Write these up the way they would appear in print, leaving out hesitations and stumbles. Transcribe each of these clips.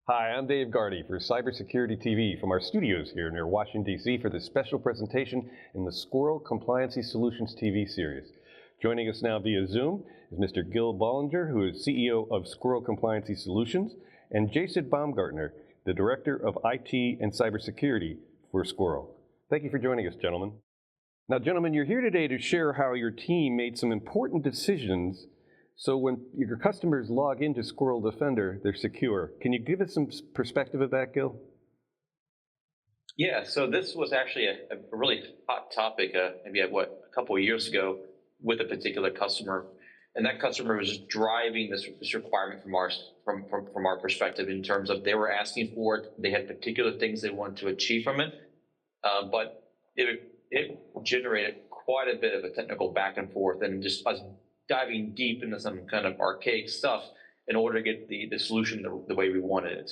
Hi, I'm Dave Gardy for Cybersecurity TV from our studios here near Washington, D.C. for this special presentation in the Squirrel Compliancy Solutions TV series. Joining us now via Zoom is Mr. Gil Bollinger, who is CEO of Squirrel Compliancy Solutions, and Jason Baumgardner, the Director of IT and Cybersecurity for Squirrel. Thank you for joining us, gentlemen. Now, gentlemen, you're here today to share how your team made some important decisions so when your customers log into Squirrel Defender, they're secure. Can you give us some perspective of that, Gil? Yeah, so this was actually a really hot topic maybe a couple of years ago with a particular customer. And that customer was driving this requirement from our perspective in terms of they were asking for it. They had particular things they wanted to achieve from it. But it generated quite a bit of a technical back and forth and just us diving deep into some kind of archaic stuff in order to get the solution the way we wanted it.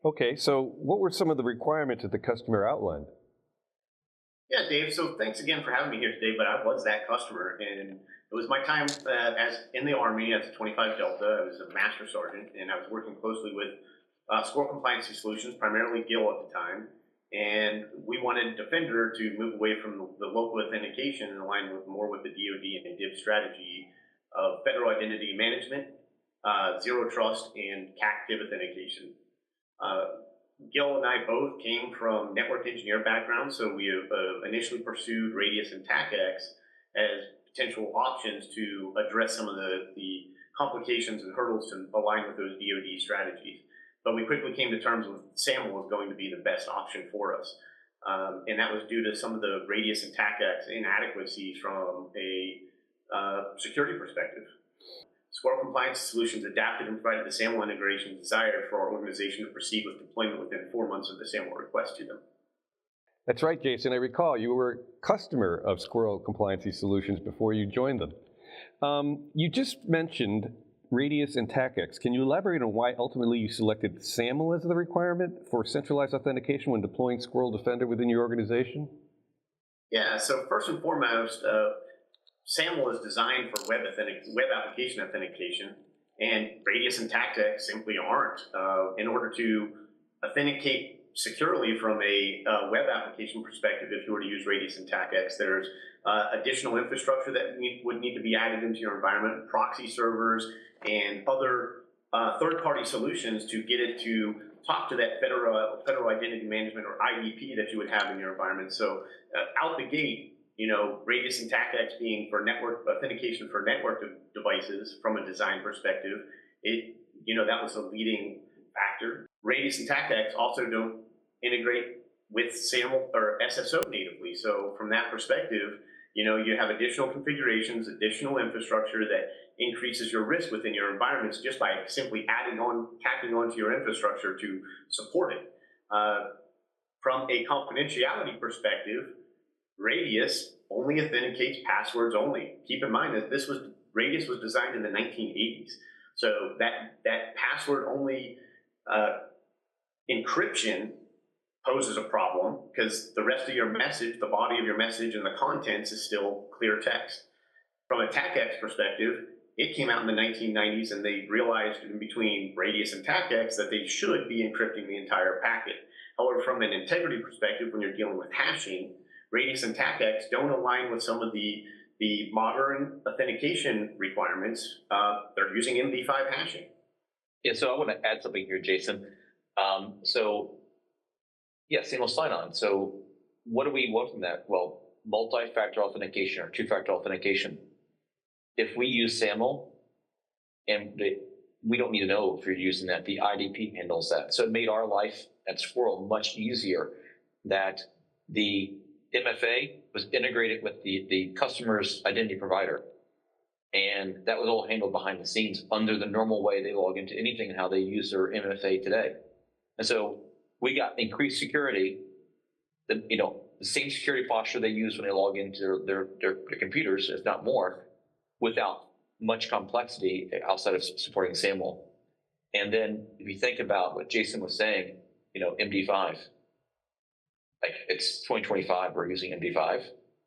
Okay, so what were some of the requirements that the customer outlined? Yeah, Dave, so thanks again for having me here today, but I was that customer, and it was my time as in the Army as a 25 Delta. I was a master sergeant, and I was working closely with Squirrel Compliancy Solutions, primarily Gil at the time. And we wanted Defender to move away from the local authentication and align more with the DoD and DIB strategy of federal identity management, zero trust, and captive authentication. Gil and I both came from network engineer backgrounds, so we initially pursued Radius and TACX as potential options to address some of the complications and hurdles to align with those DoD strategies. But we quickly came to terms with SAML was going to be the best option for us. And that was due to some of the Radius and TACX inadequacies from a security perspective. Squirrel Compliance Solutions adapted and provided the SAML integration desired for our organization to proceed with deployment within 4 months of the SAML request to them. That's right, Jason. I recall you were a customer of Squirrel Compliancy Solutions before you joined them. You just mentioned Radius and TACX. Can you elaborate on why ultimately you selected SAML as the requirement for centralized authentication when deploying Squirrel Defender within your organization? Yeah, so first and foremost, SAML is designed for web application authentication, and Radius and TACX simply aren't. In order to authenticate securely from a web application perspective, if you were to use Radius and TACX, there's additional infrastructure that would need to be added into your environment, proxy servers, and other third-party solutions to get it to talk to that federal identity management or IDP that you would have in your environment. So out the gate, Radius and TACX being for network authentication for network devices from a design perspective, that was a leading factor. Radius and TACX also don't integrate with SAML or SSO natively. So from that perspective, you have additional configurations, additional infrastructure that increases your risk within your environments just by simply tacking onto your infrastructure to support it. From a confidentiality perspective, Radius only authenticates passwords only. Keep in mind that Radius was designed in the 1980s. So that password only encryption poses a problem because the rest of your message, the body of your message and the contents is still clear text. From a TACX perspective, it came out in the 1990s and they realized in between Radius and TACX that they should be encrypting the entire packet. However, from an integrity perspective, when you're dealing with hashing, Radius and TACX don't align with some of the modern authentication requirements. They're using MD5 hashing. Yeah, so I want to add something here, Jason. Single sign-on. So what do we want from that? Well, multi-factor authentication or two-factor authentication. If we use SAML, and we don't need to know if you're using that, the IDP handles that. So it made our life at Squirrel much easier that the MFA was integrated with the customer's identity provider. And that was all handled behind the scenes under the normal way they log into anything and how they use their MFA today. And so we got increased security. the same security posture they use when they log into their computers, if not more, without much complexity outside of supporting SAML. And then if you think about what Jason was saying, MD5, like it's 2025, we're using MD5.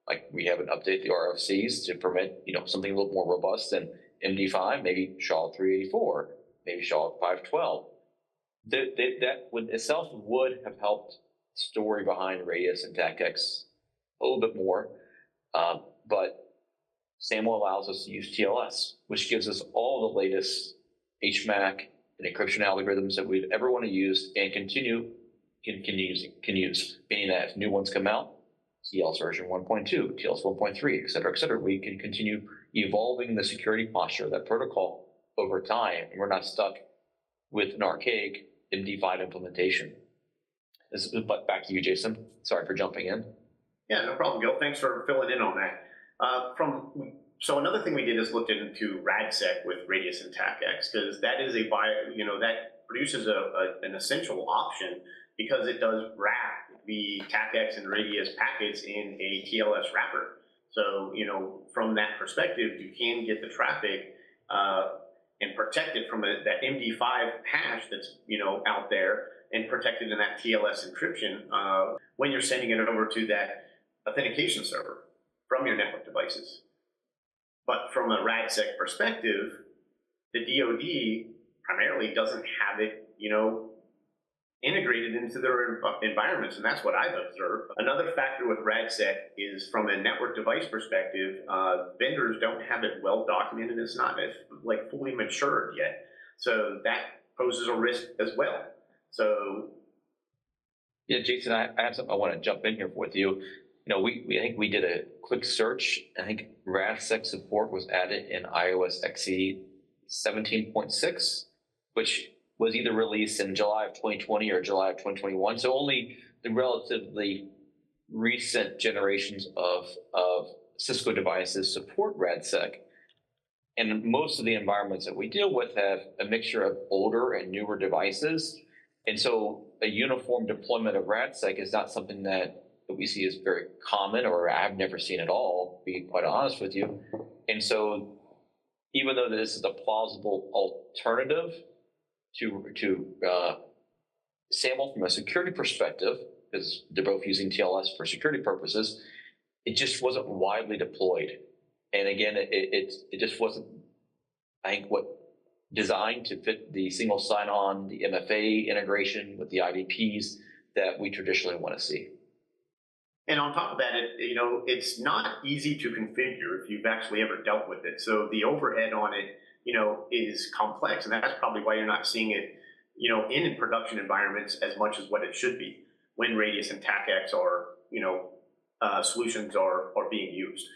Like we haven't updated the RFCs to permit, something a little more robust than MD5, maybe SHA 384, maybe SHA 512. That would itself would have helped the story behind Radius and TACX a little bit more, but SAML allows us to use TLS, which gives us all the latest HMAC and encryption algorithms that we'd ever want to use and can use, meaning that if new ones come out, TLS version 1.2, TLS 1.3, et cetera, we can continue evolving the security posture of that protocol over time, and we're not stuck with an archaic MD5 implementation. But back to you, Jason. Sorry for jumping in. Yeah, no problem, Gil. Thanks for filling in on that. So another thing we did is looked into RadSec with Radius and TACX, because that is that produces an essential option because it does wrap the TACX and Radius packets in a TLS wrapper. So, from that perspective, you can get the traffic and protect it from that MD5 hash that's, out there and protect it in that TLS encryption when you're sending it over to that authentication server from your network devices. But from a RadSec perspective, the DoD primarily doesn't have it, integrated into their environments, and that's what I've observed. Another factor with RadSec is from a network device perspective, vendors don't have it well documented. It's not fully matured yet, so that poses a risk as well. So, yeah, Jason, I have something I want to jump in here with you. I think we did a quick search. I think RadSec support was added in iOS XE 17.6, which was either released in July of 2020 or July of 2021. So only the relatively recent generations of Cisco devices support RadSec. And most of the environments that we deal with have a mixture of older and newer devices. And so a uniform deployment of RadSec is not something that we see as very common, or I've never seen at all, to be quite honest with you. And so even though this is a plausible alternative to SAML from a security perspective, because they're both using TLS for security purposes, it just wasn't widely deployed. And again, it just wasn't, I think, what designed to fit the single sign-on, the MFA integration with the IDPs that we traditionally want to see. And on top of that, it's not easy to configure if you've actually ever dealt with it. So the overhead on it, is complex, and that's probably why you're not seeing it, in production environments as much as what it should be when Radius and TACX are, solutions are being used.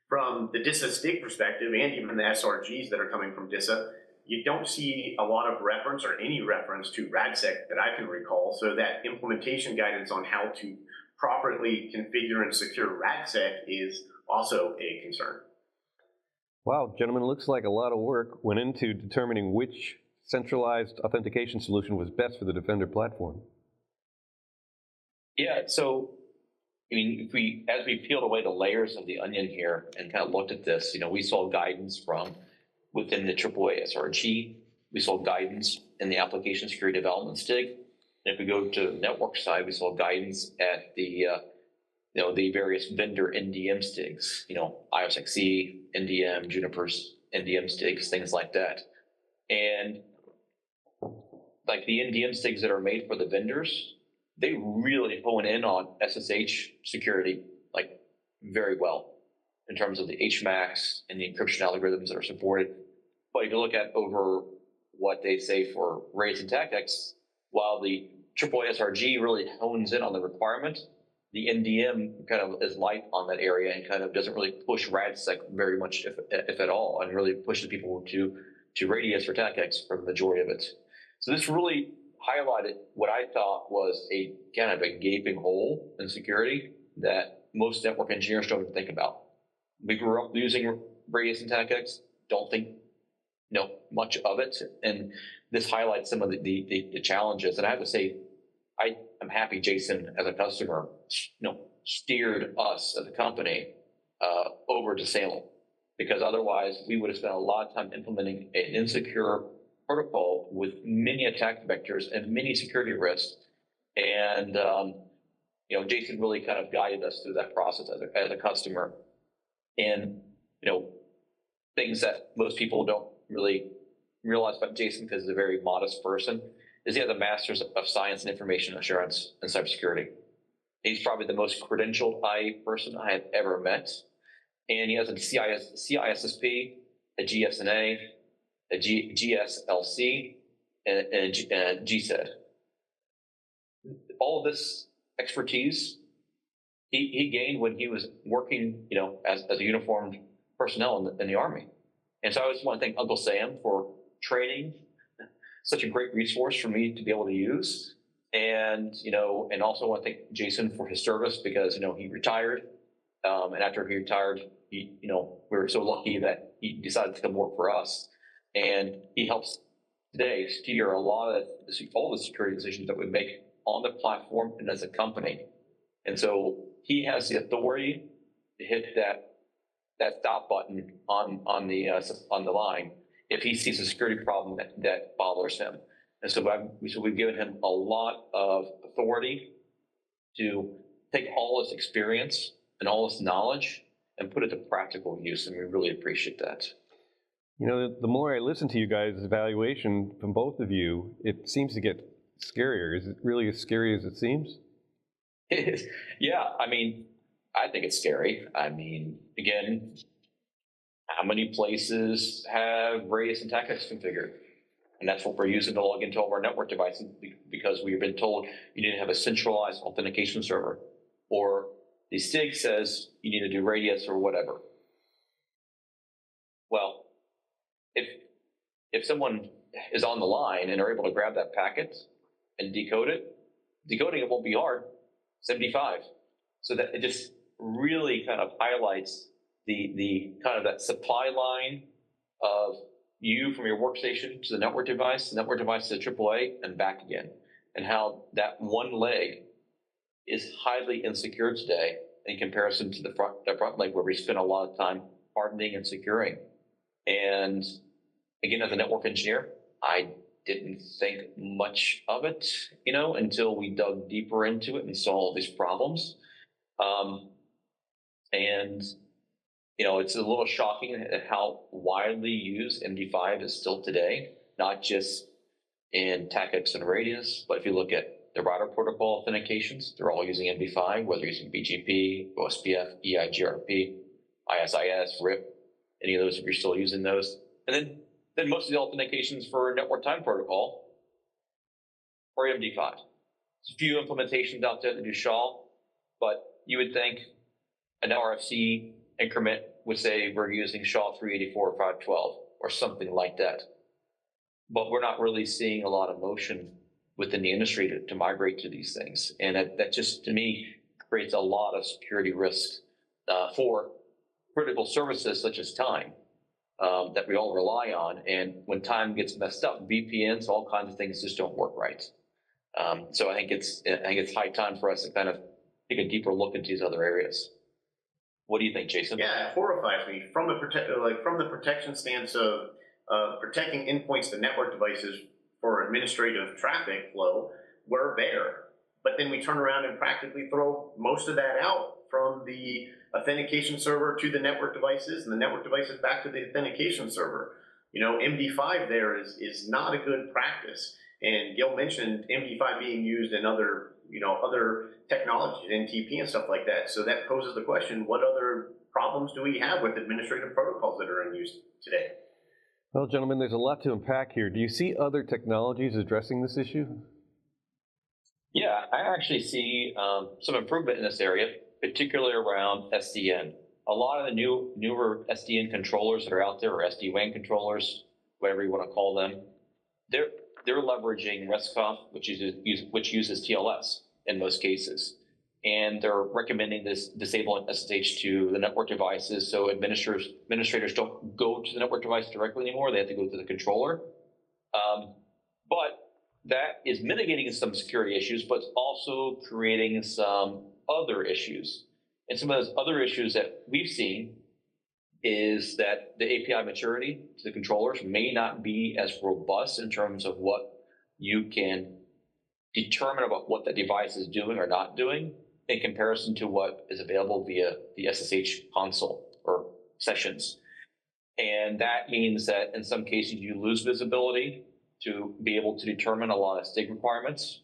From the DISA STIG perspective, and even the SRGs that are coming from DISA, you don't see a lot of reference or any reference to RadSec that I can recall. So that implementation guidance on how to properly configure and secure RadSec is also a concern. Wow, gentlemen, looks like a lot of work went into determining which centralized authentication solution was best for the Defender platform. Yeah, so, as we peeled away the layers of the onion here and kind of looked at this, we saw guidance from within the AAA SRG. We saw guidance in the application security development STIG. And if we go to the network side, we saw guidance at the various vendor NDM STIGs, iOS XE, NDM, Juniper's NDM STIGs, things like that. And like the NDM STIGs that are made for the vendors, they really hone in on SSH security, like very well in terms of the HMACs and the encryption algorithms that are supported. But if you look at over what they say for Radius and TACX, while the AAA SRG really hones in on the requirement, the NDM kind of is light on that area and kind of doesn't really push RadSec very much, if at all, and really pushes people to Radius or TACX for the majority of it. So this really highlighted what I thought was a kind of a gaping hole in security that most network engineers don't even think about. We grew up using Radius and TACX, don't think much of it, and this highlights some of the challenges. And I have to say, I'm happy Jason, as a customer, steered us as a company over to SAML, because otherwise we would have spent a lot of time implementing an insecure protocol with many attack vectors and many security risks. And Jason really kind of guided us through that process as a customer. And things that most people don't really realize about Jason, because he's a very modest person, is he has a master's of science in information assurance and cybersecurity. He's probably the most credentialed IE person I have ever met. And he has a CISSP, a GSNA, a GSLC, and a GSED. All of this expertise he gained when he was working, as a uniformed personnel in the Army. And so I just want to thank Uncle Sam for training, such a great resource for me to be able to use. And, and also want to thank Jason for his service, because, he retired. And after he retired, we were so lucky that he decided to come work for us. And he helps today steer all the security decisions that we make on the platform and as a company. And so he has the authority to hit that stop button on the line if he sees a security problem that bothers him. And so we've given him a lot of authority to take all his experience and all his knowledge and put it to practical use, and we really appreciate that. The more I listen to you guys' evaluation from both of you, it seems to get scarier. Is it really as scary as it seems? Yeah, I think it's scary. Again, how many places have radius and TACX configured? And that's what we're using to log into all of our network devices, because we've been told you need to have a centralized authentication server, or the SIG says you need to do radius or whatever. Well, if someone is on the line and are able to grab that packet and decode it, decoding it won't be hard. 75. So that it just really kind of highlights the kind of that supply line of you from your workstation to the network device to AAA and back again, and how that one leg is highly insecure today in comparison to the front leg, where we spend a lot of time hardening and securing. And again, as a network engineer, I didn't think much of it, until we dug deeper into it and saw all these problems. It's a little shocking at how widely used MD5 is still today, not just in TACX and Radius, but if you look at the router protocol authentications, they're all using MD5, whether using BGP, OSPF, EIGRP, ISIS, RIP, any of those, if you're still using those. And then most of the authentications for network time protocol are MD5. There's a few implementations out there that do SHA, but you would think an RFC increment would say we're using SHA 384 or 512 or something like that. But we're not really seeing a lot of motion within the industry to migrate to these things. And that just, to me, creates a lot of security risks for critical services such as time that we all rely on. And when time gets messed up, VPNs, all kinds of things just don't work right. So I think it's high time for us to kind of take a deeper look into these other areas. What do you think, Jason? Yeah, it horrifies me from the protection stance of protecting endpoints to network devices for administrative traffic flow. We're there, but then we turn around and practically throw most of that out, from the authentication server to the network devices, and the network devices back to the authentication server. MD5 there is not a good practice. And Gil mentioned MD5 being used in other technologies, NTP and stuff like that. So that poses the question, what other problems do we have with administrative protocols that are in use today? Well, gentlemen, there's a lot to unpack here. Do you see other technologies addressing this issue? Yeah, I actually see some improvement in this area, particularly around SDN. A lot of the newer SDN controllers that are out there, or SD-WAN controllers, whatever you want to call them, they're leveraging RESTConf, which uses TLS in most cases. And they're recommending this disabling SSH to the network devices, so administrators don't go to the network device directly anymore. They have to go to the controller. But that is mitigating some security issues, but it's also creating some other issues. And some of those other issues that we've seen is that the API maturity to the controllers may not be as robust in terms of what you can determine about what the device is doing or not doing in comparison to what is available via the SSH console or sessions. And that means that in some cases you lose visibility to be able to determine a lot of STIG requirements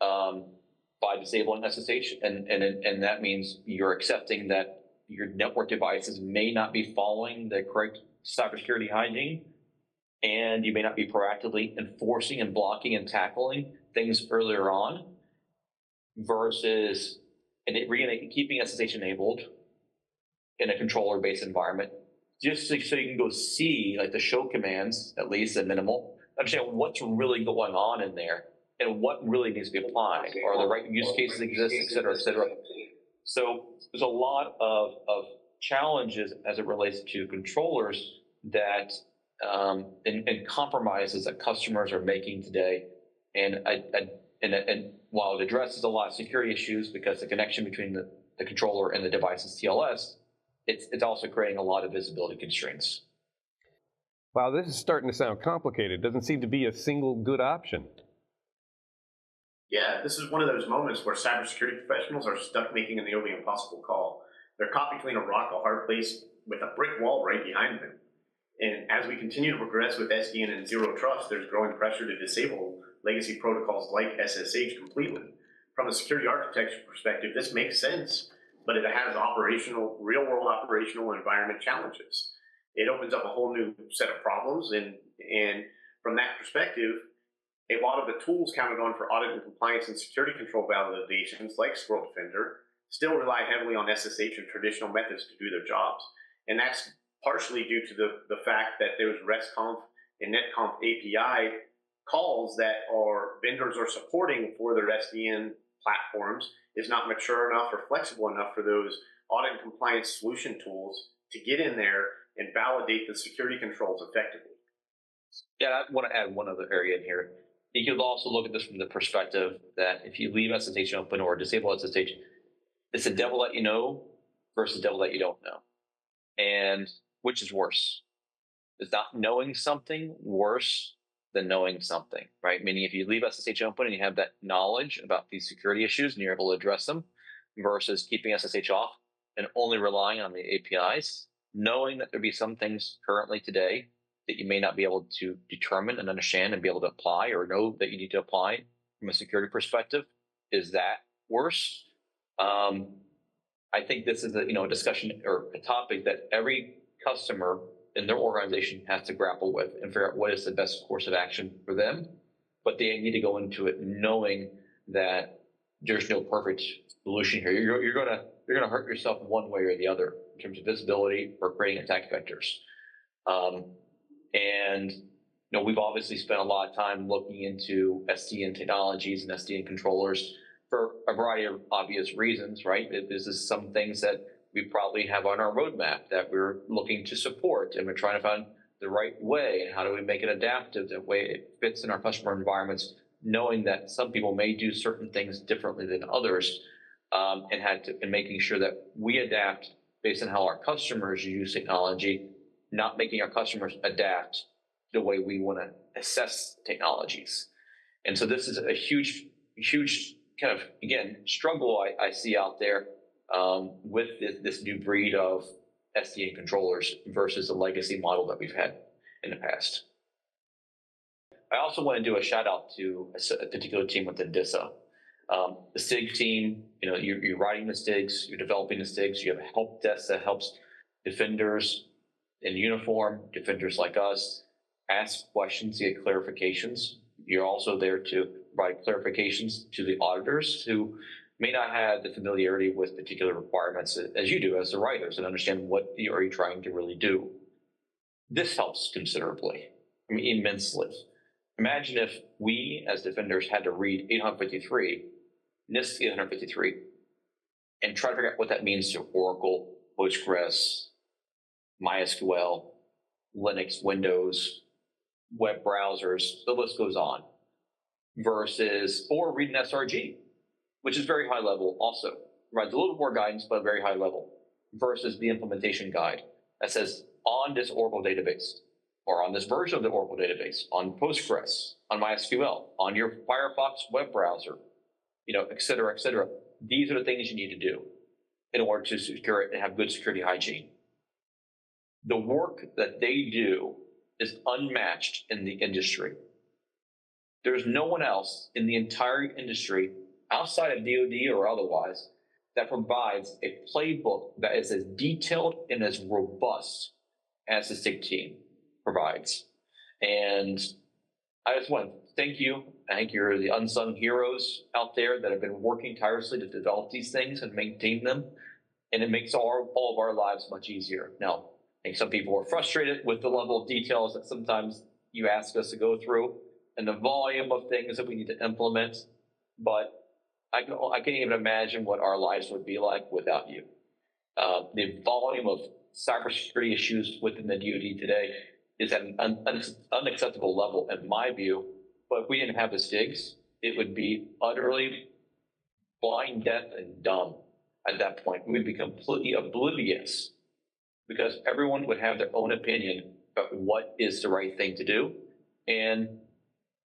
by disabling SSH. And that means you're accepting that your network devices may not be following the correct cybersecurity hygiene, and you may not be proactively enforcing and blocking and tackling things earlier on versus keeping SSH enabled in a controller-based environment, just so you can go see like the show commands, at least at minimal, understand what's really going on in there and what really needs to be applied, or the right use cases exist, et cetera, et cetera. So there's a lot of challenges as it relates to controllers that and compromises that customers are making today. And while it addresses a lot of security issues because the connection between the controller and the device is TLS, it's also creating a lot of visibility constraints. Wow, this is starting to sound complicated. Doesn't seem to be a single good option. Yeah, this is one of those moments where cybersecurity professionals are stuck making a nearly impossible call. They're caught between a rock, a hard place, with a brick wall right behind them. And as we continue to progress with SDN and Zero Trust, there's growing pressure to disable legacy protocols like SSH completely. From a security architecture perspective, this makes sense, but it has real-world operational environment challenges. It opens up a whole new set of problems, and from that perspective, a lot of the tools counted on for audit and compliance and security control validations, like Squirrel Defender, still rely heavily on SSH and traditional methods to do their jobs. And that's partially due to the fact that there's RESTconf and NetConf API calls that our vendors are supporting for their SDN platforms is not mature enough or flexible enough for those audit and compliance solution tools to get in there and validate the security controls effectively. Yeah, I want to add one other area in here. You could also look at this from the perspective that if you leave SSH open or disable SSH, it's the devil that you know versus the devil that you don't know. And which is worse? Is not knowing something worse than knowing something, right? Meaning if you leave SSH open and you have that knowledge about these security issues and you're able to address them versus keeping SSH off and only relying on the APIs, knowing that there'd be some things currently today that you may not be able to determine and understand and be able to apply or know that you need to apply from a security perspective, is that worse? I think this is a discussion or a topic that every customer in their organization has to grapple with and figure out what is the best course of action for them. But they need to go into it knowing that there's no perfect solution here. You're gonna hurt yourself one way or the other in terms of visibility or creating attack vectors. And we've obviously spent a lot of time looking into SDN technologies and SDN controllers for a variety of obvious reasons, right? This is some things that we probably have on our roadmap that we're looking to support, and we're trying to find the right way and how do we make it adaptive, the way it fits in our customer environments, knowing that some people may do certain things differently than others, and making sure that we adapt based on how our customers use technology, not making our customers adapt the way we want to assess technologies. And so this is a huge kind of, again, struggle I see out there with this new breed of SDN controllers versus the legacy model that we've had in the past. I also want to do a shout out to a particular team within DISA. The STIG team, you're writing the STIGs, you're developing the STIGs, you have a help desk that helps defenders in uniform, defenders like us, ask questions, get clarifications. You're also there to provide clarifications to the auditors who may not have the familiarity with particular requirements as you do as the writers and understand what are you trying to really do. This helps considerably, immensely. Imagine if we as defenders had to read 853, NIST 853, and try to figure out what that means to Oracle, Postgres, MySQL, Linux, Windows, web browsers, the list goes on, or read an SRG, which is very high level also. provides a little bit more guidance, but a very high level, versus the implementation guide that says on this Oracle database, or on this version of the Oracle database, on Postgres, on MySQL, on your Firefox web browser, et cetera, et cetera. These are the things you need to do in order to secure it and have good security hygiene. The work that they do is unmatched in the industry. There's no one else in the entire industry, outside of DoD or otherwise, that provides a playbook that is as detailed and as robust as the SIG team provides. And I just want to thank you. I think you're the unsung heroes out there that have been working tirelessly to develop these things and maintain them. And it makes all of our lives much easier. Now, I think some people are frustrated with the level of details that sometimes you ask us to go through and the volume of things that we need to implement. But I can't even imagine what our lives would be like without you. The volume of cybersecurity issues within the DoD today is at an unacceptable level in my view. But if we didn't have the SIGs, it would be utterly blind, deaf, and dumb at that point. We'd be completely oblivious because everyone would have their own opinion about what is the right thing to do. And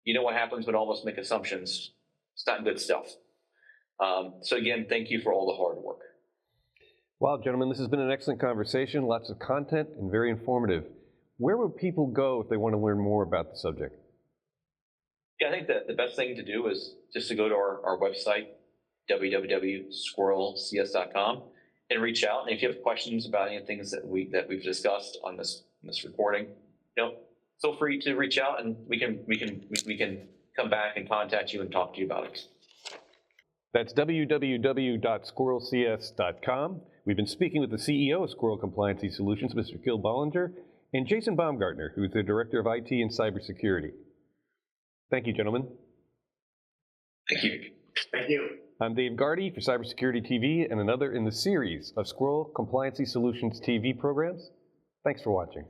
you know what happens when all of us make assumptions? It's not good stuff. So again, thank you for all the hard work. Wow, gentlemen, this has been an excellent conversation, lots of content, and very informative. Where would people go if they want to learn more about the subject? Yeah, I think that the best thing to do is just to go to our website, www.squirrelcs.com, and reach out. And if you have questions about any things that we've discussed on this recording, feel free to reach out, and we can come back and contact you and talk to you about it. That's www.squirrelcs.com. We've been speaking with the CEO of Squirrel Compliancy Solutions, Mr. Gil Bollinger, and Jason Baumgardner, who is the Director of IT and Cybersecurity. Thank you, gentlemen. Thank you. Thank you. I'm Dave Gardy for Cybersecurity TV and another in the series of Squirrel Compliancy Solutions TV programs. Thanks for watching.